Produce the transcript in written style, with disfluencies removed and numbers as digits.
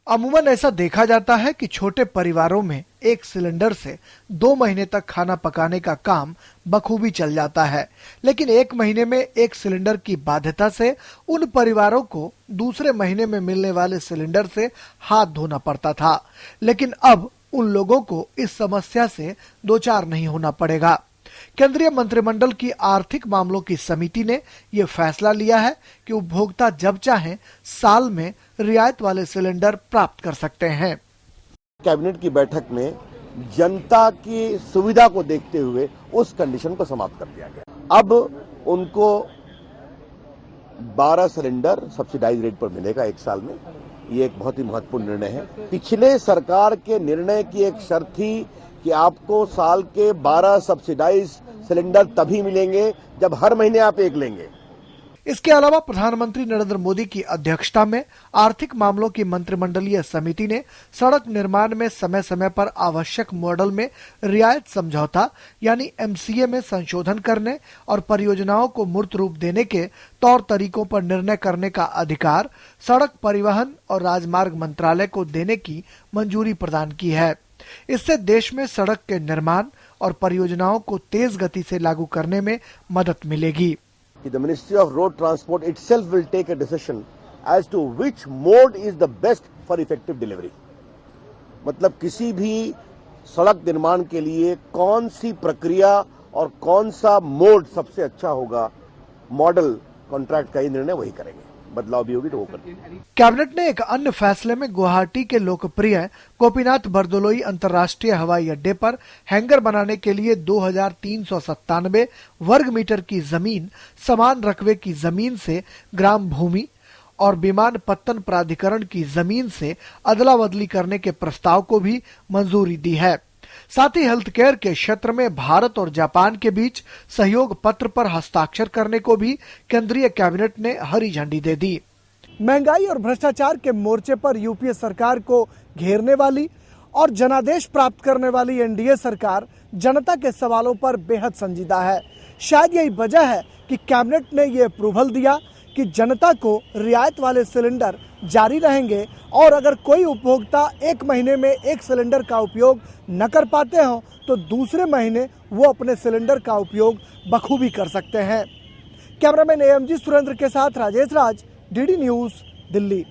अमूमन ऐसा देखा जाता है कि छोटे परिवारों में एक सिलेंडर से 2 महीने तक खाना पकाने का काम बखूबी चल जाता है, लेकिन 1 महीने में एक सिलेंडर की बाध्यता से उन परिवारों को दूसरे महीने में मिलने वाले सिलेंडर से हाथ धोना पड़ता था। लेकिन अब उन लोगों को इस समस्या से दो चार नहीं होना पड़ेगा। केंद्रीय मंत्रिमंडल की आर्थिक मामलों की समिति ने ये फैसला लिया है कि उपभोक्ता जब चाहें साल में रियायत वाले सिलेंडर प्राप्त कर सकते हैं। कैबिनेट की बैठक में जनता की सुविधा को देखते हुए उस कंडीशन को समाप्त कर दिया गया। अब उनको 12 सिलेंडर सब्सिडाइज रेट पर मिलेगा 1 साल में। ये एक बहुत ही महत्वपूर्ण निर्णय है। पिछले सरकार के निर्णय की एक शर्त थी कि आपको साल के 12 सब्सिडाइज सिलेंडर तभी मिलेंगे जब हर महीने आप एक लेंगे। इसके अलावा प्रधानमंत्री नरेंद्र मोदी की अध्यक्षता में आर्थिक मामलों की मंत्रिमंडलीय समिति ने सड़क निर्माण में समय समय पर आवश्यक मॉडल में रियायत समझौता यानी एमसीए में संशोधन करने और परियोजनाओं को मूर्त रूप देने के तौर तरीकों पर निर्णय करने का अधिकार सड़क परिवहन और राजमार्ग मंत्रालय को देने की मंजूरी प्रदान की है। इससे देश में सड़क के निर्माण और परियोजनाओं को तेज गति से लागू करने में मदद मिलेगी। The Ministry of Road Transport itself will take a decision as to which mode is the best for effective delivery. मतलब किसी भी सड़क निर्माण के लिए कौन सी प्रक्रिया और कौन सा मोड सबसे अच्छा होगा, मॉडल कॉन्ट्रैक्ट का ही निर्णय वही करेंगे। बदलाव भी होगी तो वो करेंगे। कैबिनेट ने एक अन्य फैसले में गुवाहाटी के लोकप्रिय गोपीनाथ बरदोलोई अंतर्राष्ट्रीय हवाई अड्डे पर हैंगर बनाने के लिए 2397 वर्ग मीटर की जमीन समान रकबे की जमीन से ग्राम भूमि और विमानपत्तन प्राधिकरण की जमीन से अदला बदली करने के प्रस्ताव को भी मंजूरी दी है। साथ ही हेल्थ केयर के क्षेत्र में भारत और जापान के बीच सहयोग पत्र पर हस्ताक्षर करने को भी केंद्रीय कैबिनेट ने हरी झंडी दे दी। महंगाई और भ्रष्टाचार के मोर्चे पर यूपीए सरकार को घेरने वाली और जनादेश प्राप्त करने वाली एनडीए सरकार जनता के सवालों पर बेहद संजीदा है। शायद यही वजह है कि कैबिनेट ने ये अप्रूवल दिया कि जनता को रियायत वाले सिलेंडर जारी रहेंगे और अगर कोई उपभोक्ता 1 महीने में एक सिलेंडर का उपयोग न कर पाते हो तो दूसरे महीने वो अपने सिलेंडर का उपयोग बखूबी कर सकते हैं। कैमरामैन एएमजी सुरेंद्र के साथ राजेश राज, डीडी न्यूज़, दिल्ली।